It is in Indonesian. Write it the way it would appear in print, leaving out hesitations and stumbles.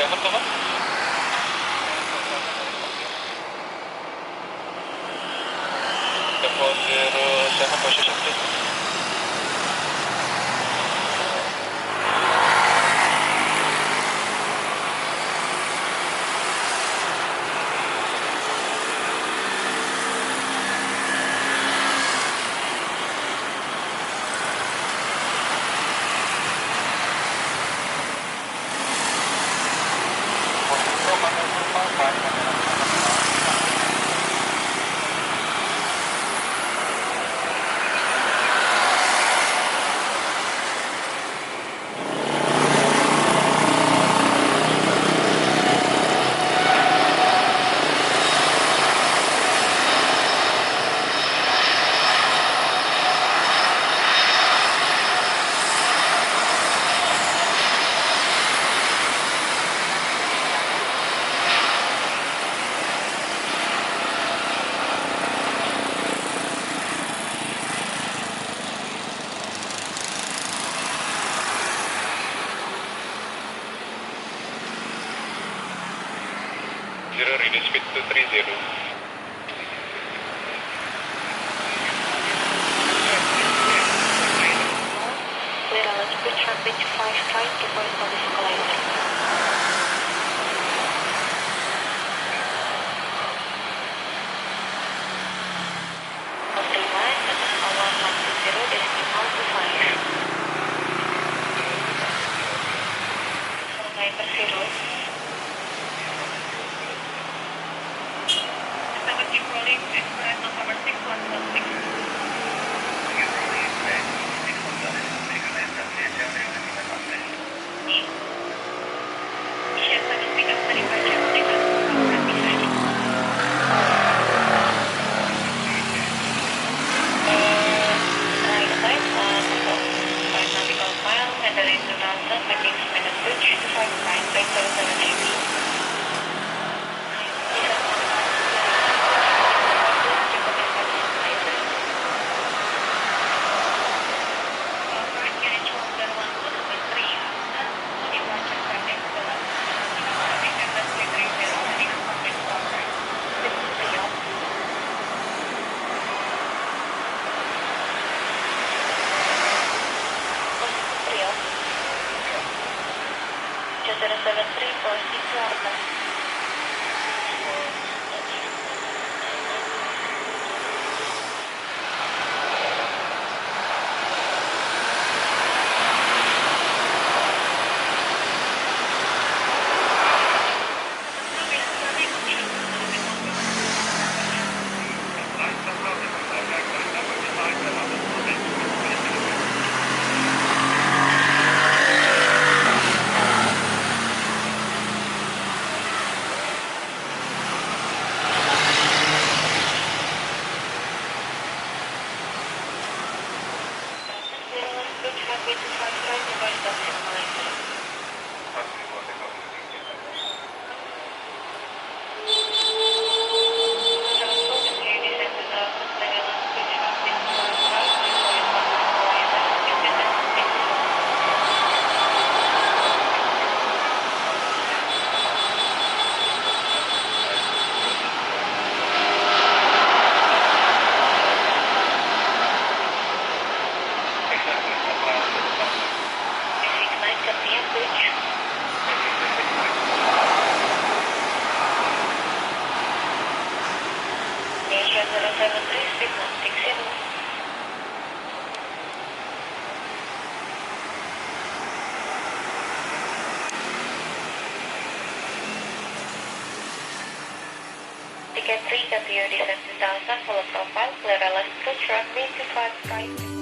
Seven Cover. Double 07 position please. Zero, ready speed 230. Clear all speed traffic 5 right to point on this collider. Line awal 120 decimal to 5. Driver 0. Keep rolling, express number 6116. Siapa di pick up dari Pajak dengan program desain? Right side, right nautical mile, header into Nelson, making minute bridge to 5 right, 780. Just 073 for 6 hours. Ticket 3, continue descent to Dallas, follow profile, clear LS approach runway 25 right.